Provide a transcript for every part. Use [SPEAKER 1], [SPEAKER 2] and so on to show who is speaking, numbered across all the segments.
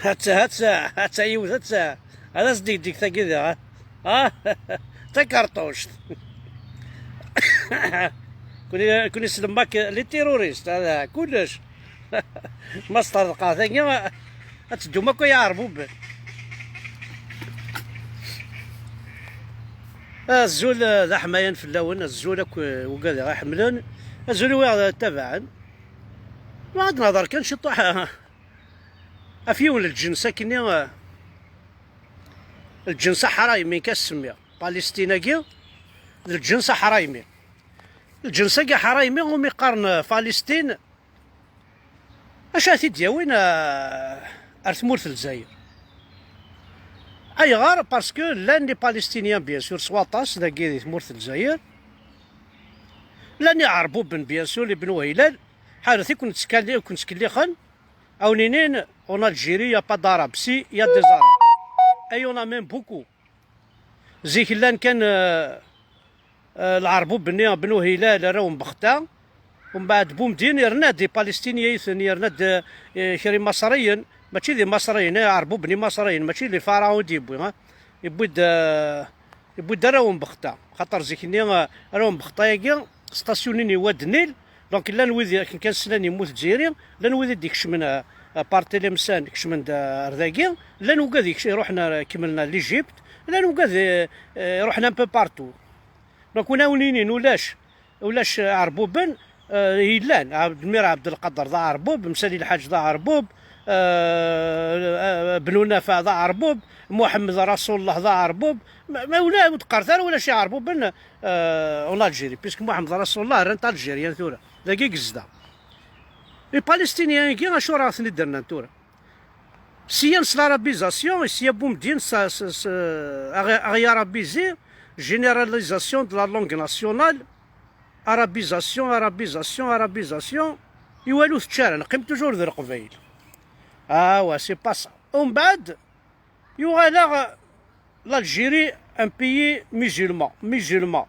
[SPEAKER 1] هات يوث هذا صديق ديك تا كذا تا كارطوش كوني يسلم باك لي تيروريست هذا كلش مصدر القاثية تدو ماكو يعرفوا به. الزول ذا حمايان في اللون الزول وكذا غا حملون الزول واحد تبعا بعد نظر كان شي طاح افيون الجنسه كني الجنسه حرايمي كسميه فلسطينيه الجنسه حرايمي الجنسه كاع حرايمي هم يقارن فلسطين اش تيديا وين ارثمورث الجزائر اي غار باسكو لان لي بالستينيان بيان سور سواطاس داكي ثمورث الجزائر لان يعربوا بن بيان سور لي بن وهلال حارثي كنت سكليخن او نينين اون الجيري يا با داراب سي يا دي زاراب اي اون ميم بوكو زيك لان كان العربو بن وهلال راهم بختا ومن بعد بومدين يرناد دي بالستينيين يرناد شري مصريين ماشي لي مصريين يعربوا بني مصريين ماشي لي فراعون يبوي يبوي راهم بختا خاطر زيكني راهم بختا ياكي ستاسيونيني واد النيل دونك لا نويدي كان سلان يموت جزيري لا نويدي ديك شمن بارتي لمسان كشمن رداكي لا نوكا رحنا كملنا ليجيبت لا نوكا رحنا ان بو بارتو دونك وناولينين ولاش عربوبن هيلان عبد القادر ذا عربوب مسالي الحاج ذا عربوب بنو نافع ذا عربوب محمد رسول الله ذا عربوب ما ولا متقرثر ولا شي عربوب بن اون الجيري بيسك محمد رسول الله رانت الجيريان ثورة ذاكي قزدا لي بالستينيان كي اشو راه ثني درنا ثورة سيانس لارابيزاسيون سي بومدين اغيارابيزي جينيراليزاسيون دو لا لونغ ناسيونال arabisation يوالو تشارع نقيم توجور ذا القبايل سي با سا ومن بعد يوغالا l'Algérie un pays musulman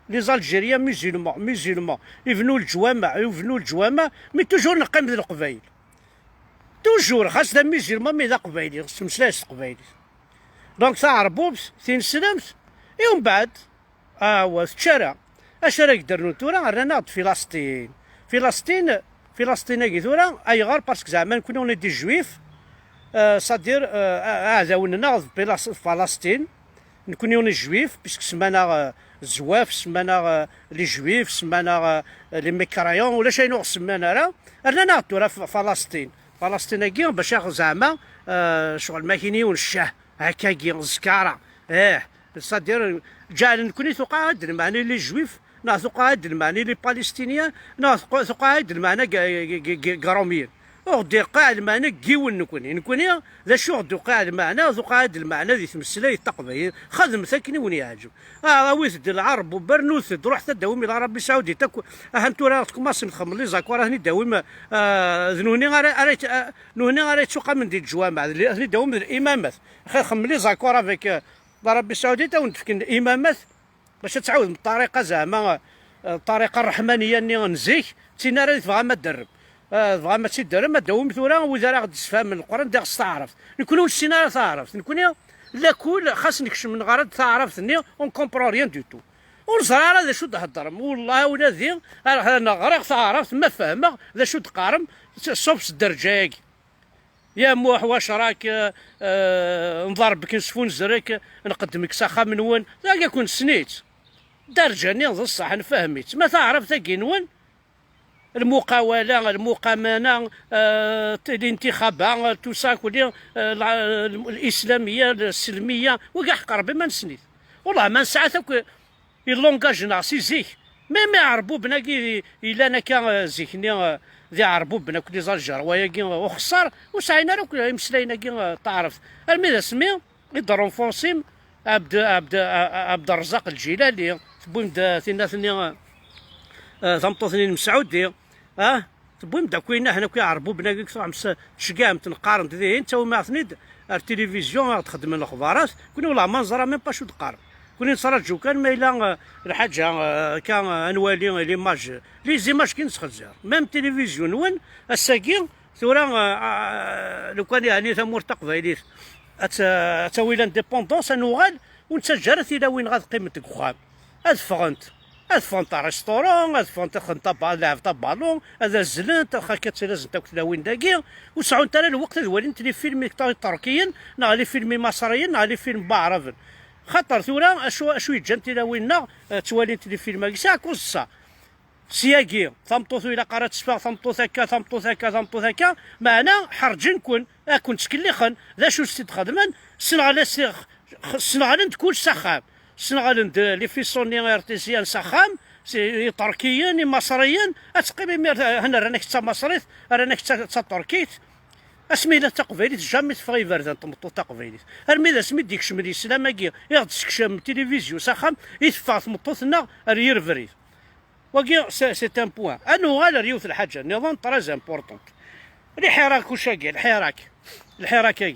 [SPEAKER 1] les Algériens musulmans يبنوا الجوامع مي توجور نقيم ذا القبايل توجور خاص ذا musulman مي ذا قبايلي خاص تمسلاش قبايلي دونك تا عربوبس تين سلمت ومن بعد تشارع اش راه يقدروا تورا رانا فلسطين كي تورا اي غار باسكو زعما نكونوا دي جويف صادير عاوننا فلسطين نكونوا جويف باسكو سمانا الزواف سمانا لي جويف سمانا لي ميكرايون ولا شي نوع سمانا راه رانا تورا فلسطين كي باش زعما شغل ماكيني ونشاه هكاكي زكاره صادير جعل نكوني ثقاد المعني لي جويف ثقاد المعني لي بالستينيان ثقاد المعنى قروميين غدي قاع المعنى كيون نكوني ذا شو غدي قاع المعنى ثقاد المعنى ذي تمسلاي التقبيل خدم ثكني وني يعجب ويثد العرب وبرنوث روح تداوم الى عربي السعودي هانتو راكم ماسم تخمر لي زاكو راه نداوم ذنوني غاري تسوق من دي الجوامع اللي داوم الامامات خمم لي زاكو راه فيك عربي السعودي تا ونتفكن الامامات باش تعاود من الطريقه زعما الطريقه الرحمانيه اني نزيك تينا راه تبغى ما تدرب تبغى ما تدرب ما داوم ثورا وإذا غادي تفهم من القران دا خص تعرف نكونوا السينا تعرف نكون لا كل خاص نكشف من غرض تعرفتني اون كومبرون ريان دو تو والصغار هذا شو تهضر والله ولا ذي انا غرق تعرفت ما فاهمه ذا شو تقارم صوبس الدرجه يا موح واش راك نضربك نسفون زرك نقدمك ساخه من وين لا يكون سنيت درجاني الصح نفهميت ما تعرف تاكي نون المقاوله المقامنه الانتخابات توساك الاسلاميه السلميه وكاع قرب ما نسنيت والله ما نسعتك اللونجاج ناقصي زيك ما يعربوا بناكي الا انا كان زيكني ذي عربو بنا كل زالجر وياكي وخسر وسعينا راك مسلاينا كي تعرف الميدا سمي يضرون فونسيم عبد الرزاق الجيلاني تبويم ثني ثمطوثني مسعودي تبويم دا كوينا حنا كيعربو بنا كي تشقام تنقارن ذي انت وما ثنيد التلفزيون تخدم الاخبارات كنا والله ما نزرا ميم با شو تقارن كوني نتفرجو كان ما الا الحاجه كان انوالي ليماج لي زيماج كي نسخل زير ميم تلفزيون وين الساكين ثورة لو كان يعني ثمور تقبايليت تاوي لانديبوندونس نوغال ونتجرت الى وين غتقيم الكخام. هاد فغنت تاع ريستورون، هاد فغنت خنطة لعب تاع بالون، هذا زلنت واخا كتلازم تاكل تلا وين داكيا، وسعون ترى الوقت الوالين تلي فيلم تركيا نا لي فيلم مصريا نا لي فيلم بعرف. خاطر ثورة اشو يجنت الى وين توالي تلي فيلم كاع كوصا سياقي ثمطوث الى قرات سفا ثمطوث هكا ثمطوث هكا ثمطوث هكا معنا حرجن كون كنت تكلخن ذا شو ستي خدمان سنغال تكون سخام سنغال لي فيسوني ارتيسيان سخام سي تركيا مصريا اتقيم هنا رانك تا مصريت رانك تا تركيت اسمينا تقبيليت جامي تفغي فردان تمطو تقبيليت ارمي سمي ديك شملي سلاماكي يغد سكشام تلفزيون سخام يتفا تمطوثنا ريرفريت وكي سي ان بوان انو غالا ريوث الحاجه نظام تريز امبورطونت الحراك وشاكي الحراك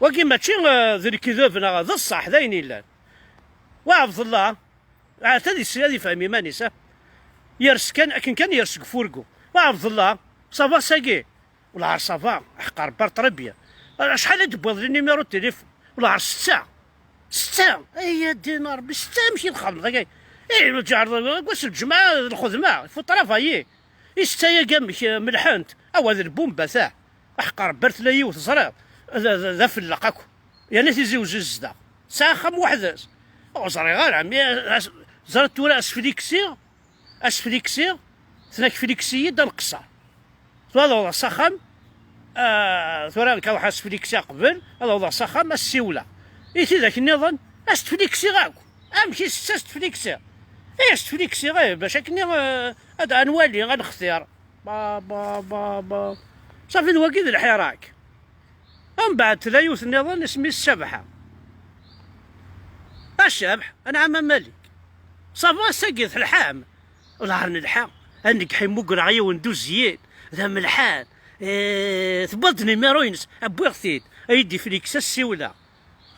[SPEAKER 1] وكي ماشي ذي الكذوب ذا الصح ذاين الا وعبد الله عاد هذه فهمي مانيسا يرس كان يرسق فورقو وعبد الله صافا ساكي ولا عرس صافا حقار بار تربيه شحال تبوظ لي نيميرو تليفون ولا عرس 6 اي دينار ب6 ماشي الخمر كاع رجع واش الجمعه الخدمه الفطره فايي 6 يا قامك ملحنت او هذا البومبا تاع احقر برت لا يوث صرا ذا فلقاكو يعني تيزوج الزدا ساخم وحده او صري غير عمي زرت ولا اسفليكسي ثناك فليكسيه دا القصار هذا ساخم ثورا كان واحد اسفليكسي قبل هذا وضع ساخم السيوله إيتي ذاك النظام استفليكسي غاكو امشي استفليكسي استفليكسي غير باش كني هاد غنولي غنختار با صافي الوكيد الحراك من بعد تلايوث النظام اسمي السبحه الشبح انا عم مالك صافا ساقيت الحام ولا عرن الحام انك حيمو قرعيه وندوز زيين ذا ملحان ثبطني ميروينس ابو غثيد ايدي فليكس السيوله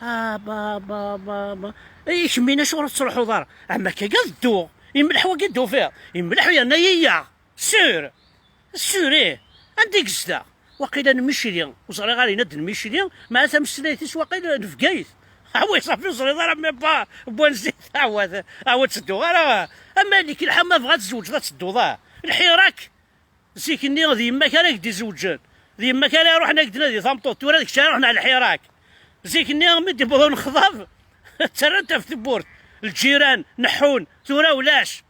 [SPEAKER 1] با ايش مينا شو تروحوا دار اما كي قدو يملح وقدو فيها يملح ويا نيا سور ايه عندك زدا وقيلا نمشي وصري غادي ند نمشي مع تمسليتيش وقيلا نفقايت عوي صافي صري دار مي با بوانزيت عاود تسدو غير اما اللي كي الحما بغات تزوج لا تسدو ضاع الحراك زيك الني ذي ما كان دي زوجان ذي ما كان روحنا قدنا ذي ثمطوط ورا ديك الشارع رحنا على الحراك زيك الني مدي بغاو نخضب ترنت في البورت الجيران نحون ثورا ولاش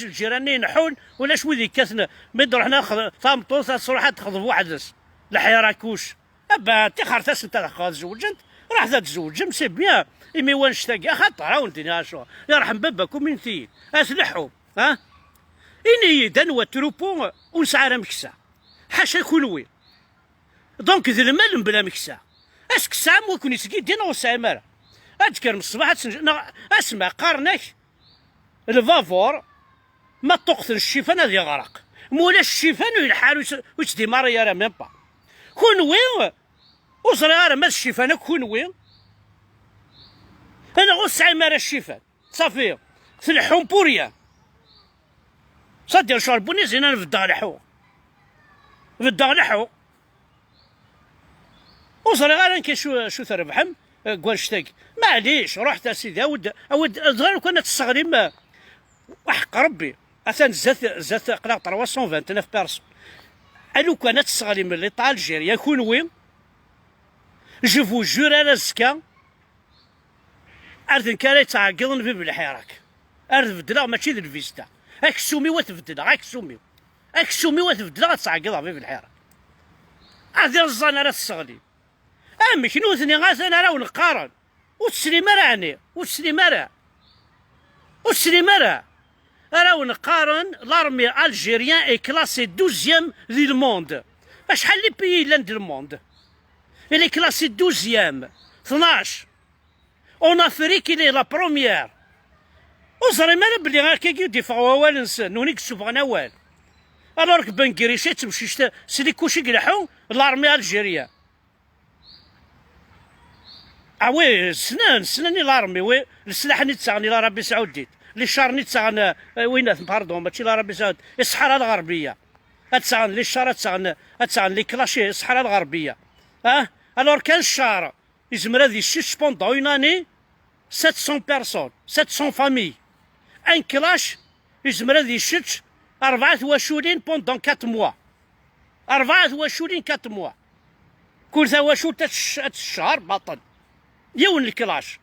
[SPEAKER 1] الجيران ينحون ولاش وذي كاسنا مد رحنا ثمطوط صراحه تخضب وحدس الحراكوش ابا تخرتس انت تزوجت راح تزوج سي بيان ايمي وانش تاقي خاطر راوندينا شو يرحم باباك ومن ثيل اسلحوا إني دنوة تروبو ونسعر مكسا حاشا كونوي دونك ذي المال بلا مكسا اسك سام وكون يسقي دينا وسامر اذكر من الصباح اسمع قارنك الفافور ما تقتل الشيفان هذا يغرق مولا الشيفان والحال وش دي ماريا راه ميم با كونوي وصري راه ما الشيفان كونوي انا غوص عمار الشيفان صافي تلحون بوريا صدق شربوني زين في الدار لحو وصل غير كي شو تربحم كوانشتاك معليش رحت اسيدي اود صغير كنا تصغري ما وحق ربي اثن زات قلق 329 بيرسون الو كانت تصغري من ليطا الجيريا يكون وين جو فو جور على الزكا ارثن كاري تعقلن في بالحراك ارث بدلا ماشي ذي الفيستا اكسومي وتبدل اكسومي وتبدل غتعقلها في الحيره هذه الزانه راه تستغلي امي شنو ثني غاسنا راه ونقارن وتسلي مرا راه ونقارن لارمي الجيريان اي كلاسي 12 دي الموند شحال لي بيي لاند الموند اللي كلاسي 12 12 اون افريك اللي لا بروميير وصري مالا بلي هكا يدفعوا وال نسن ونيك سوفغنا وال الوغ بنكريشي تمشي سيدي كلشي يقلحو لارمي الجيريا وي سناني لارمي وي السلاح اللي تساغني لا ربي سعود ديت لي شار اللي تساغن وينات باردون ماشي لا ربي سعود الصحراء الغربيه اتسغن لي الشار اتسغن لي كلاشي الصحراء الغربيه. الور كان الشهر يزمر هذا يشيش بوندون اون اني 700 بيرسون 700 فامي. ان كلاش يزمر هذا يشيش 24 بوندون 4 موا 24 4 موا. كل ثواشول الشهر باطل يون الكلاش.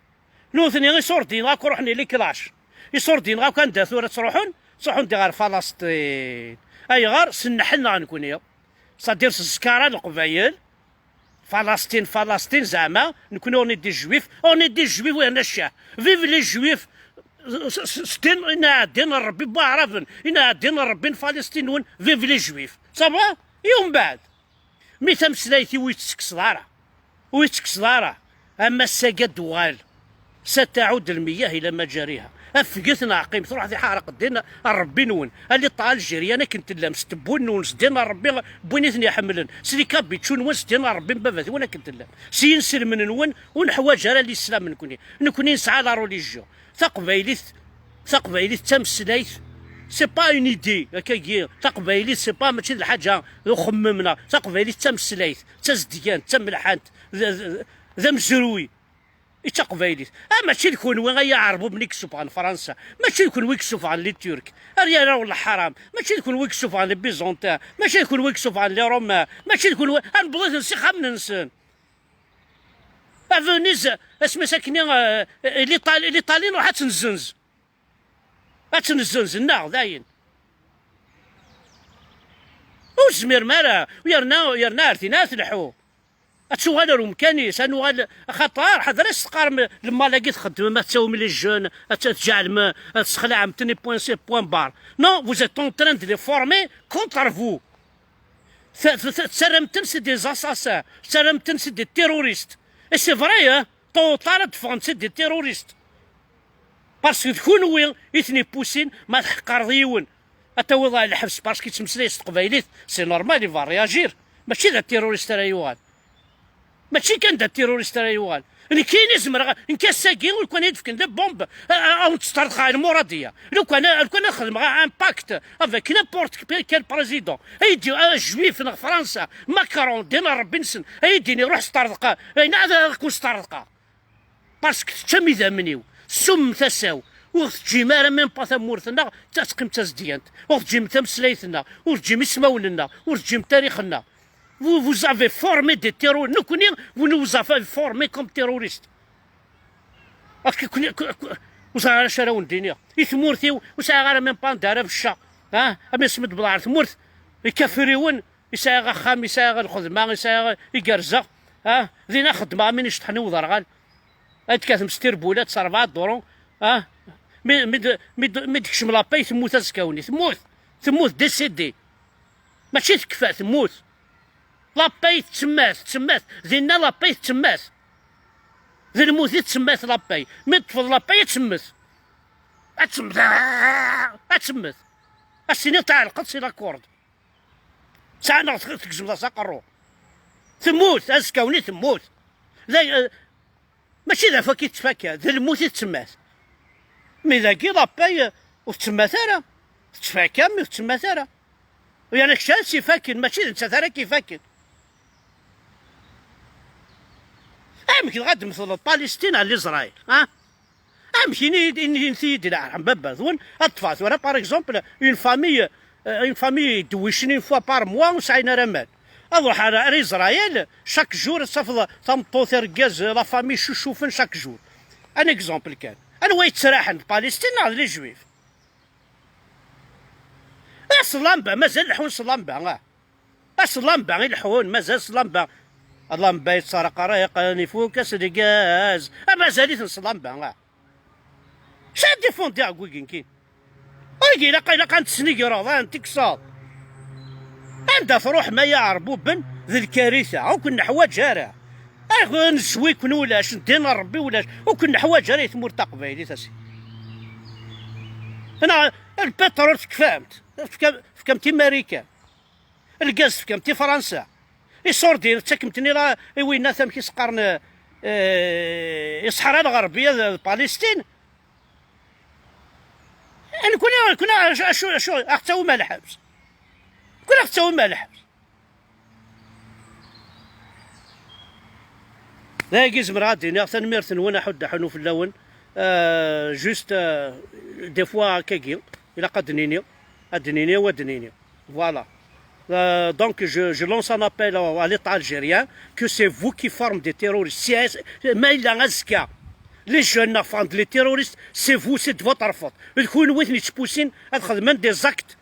[SPEAKER 1] نوثني غير صورتين غاك روحني لي كلاش يصوردين غاك كان داثورة تروحون دي غير فلسطين. اي غير سنحنا غنكون يا صدير سكارة القبايل فلسطين زعما نكون اوني دي جويف وهنا الشاه فيف لي جويف ستين إنا دين ربي بعرفن إنا دين ربي فلسطين وين فيف لي جويف صافا. يوم بعد مي تمسلايتي ويتسكس دارا اما الساقا دوال ستعود المياه الى مجاريها. افقتنا عقيم تروح ذي حارق دينا ربي نون اللي طال الجري انا كنت لامس تبون نون سدينا ربي بوينتني حملن سيدي كابي تشون وين سدينا ربي باباتي وانا كنت لام سينسر من نون ونحواج على الاسلام نكوني نسعى لا روليجيون تقبايليت تمسلايت سي با اون ايدي هكاكي تقبايليت سي با ماشي الحاجه خممنا تقبايليت تمسلايت تزديان تملحانت ذا مزروي تقبايليت. ماشي يكون وين غيعربوا بنكسوف عن فرنسا ماشي يكون ويكسوف عن لي ترك ريال ولا حرام ماشي يكون ويكسوف عن لي بيزونتان ماشي يكون ويكسوف عن لي رومان ماشي يكون انا بغيت نسي خام ننسان فينيز اسمي ساكنين الايطاليين راح تنزنز النار داين وزمير مالا ويرنا ارتينات الحو اتشوغال رومكاني سانوغال خطر حضر السقار لما لاقيت خدمه ما تساوي لي جون تجعل ما تسخلع متني بوان سي بوان بار نو فوز ايت اون تران دي لي فورمي كونتر فو. تسرمتن سي دي زاساسان تسرمتن سي دي تيروريست اي سي فري طوطال دفون سي دي تيروريست باسكو تكون وين يثني بوسين ما تحقر ضيون اتوضع الحبس باسكو تمسليس قبايليت سي نورمال يفا رياجير ماشي ذا تيروريست راه يوغال ماشي كان دا تيروريست راه يوغال اللي كاين يزمر ان كان ساكين ولا كان يدفكن لا بومب او تسترد خا المراديه لو كان نخدم غا امباكت افيك نابورت كال بريزيدون يدي جويف في فرنسا ماكرون دينا ربي نسن يديني روح استردقا هذا كون استردقا باسكو تشمي ذا منيو سم تساو وتجي مارا من باثا مورثنا تسقيم تزديانت وتجي تمسلايتنا وتجي مسماولنا وتجي تاريخنا. Vous avez formé des terroristes. Vous nous avez formés comme terroristes. وصار شراون الدنيا يثمورتي وساعة غير من بان دارا في الشا أما يسمد بضاعة ثمورت يكفريون يساعة غا خام يساعة غا الخدمة يساعة يقرزا ذينا خدمة من يشطحني وضرغال كاثم ستير بولات صار 4 دورون ميدكش ملاباي تموت أزكاوني تموت ديسيدي ماشي تكفى تموت لاباي تسمات ذينا لاباي تسمات ذي الموت تسمات لاباي مي تفضل لاباي تسمت اتسمت السيني تاع القدس الى كورد ساعة تكزم ذا ساقرو تموت ازكاوني تموت ماشي ذا فاكي تفاكا ذي الموت تسمات مي ذاكي لاباي وتسمات راه تفاكا مي تسمات راه ويعني كشان سي فاكن ماشي انت ثرا كي فاكن يمكن غاد مثل بالستين على اسرائيل يمكن يدير عن بابا ذون اطفال ورا باغ اكزومبل اون فامي دويشني فوا بار موا وسعينا رمال اروح على اسرائيل شاك جور صافي تمطوط ركاز لا فامي شوفن شاك جور ان اكزومبل كان انا ويت سراحن بالستين على لي جويف الصلامبا مازال الحون صلامبا الصلامبا غير الحون مازال صلامبا اللامبا يتسرق رايقاني فوق سرقاز مازاليت نصلامبا شاد ديفون تاع كويكين كين ويجي لا كانت سنيكي رضان تكسر عندها تروح ما يعربوا بن ذي الكارثه وكنا حواج راه نسوي كون ولاش ندينا ربي ولاش وكنا حواج راه تمور تقبايلي تاسي انا البترول تكفامت في كامتي امريكا الغاز في كامتي فرنسا يصور دير تكمتني راه وين ثم كيسقرن الصحراء الغربيه فلسطين كنا شو حتى هما الحبس كنا حتى هما الحبس. لا يجزمر غادي تنميرثن وانا حد حنو في اللون جوست دي فوا هكاكي الى قدنيني ادنيني ودنيني فوالا. Donc je lance un appel à l'État algérien que c'est vous qui formez des terroristes. ما إلا غازكا les jeunes enfants les terroristes c'est vous, c'est de votre faute. الكون وين تبوسين تخدمن des actes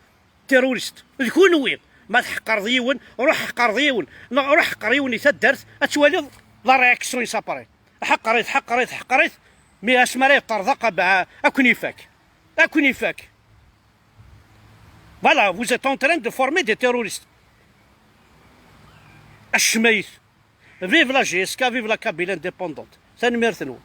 [SPEAKER 1] terroristes. الكون وين ما تحقر ضيون روح حقر ضيون روح حقر ضيون تدرت اتوالي لا رياكسيون يسابري حقريت مي اسمري طرزقه بع اكوني فاك. Voilà, vous êtes en train de former des terroristes. الشميت. Vive la GSK, vive la Kabylie indépendante. Ça numéro 3.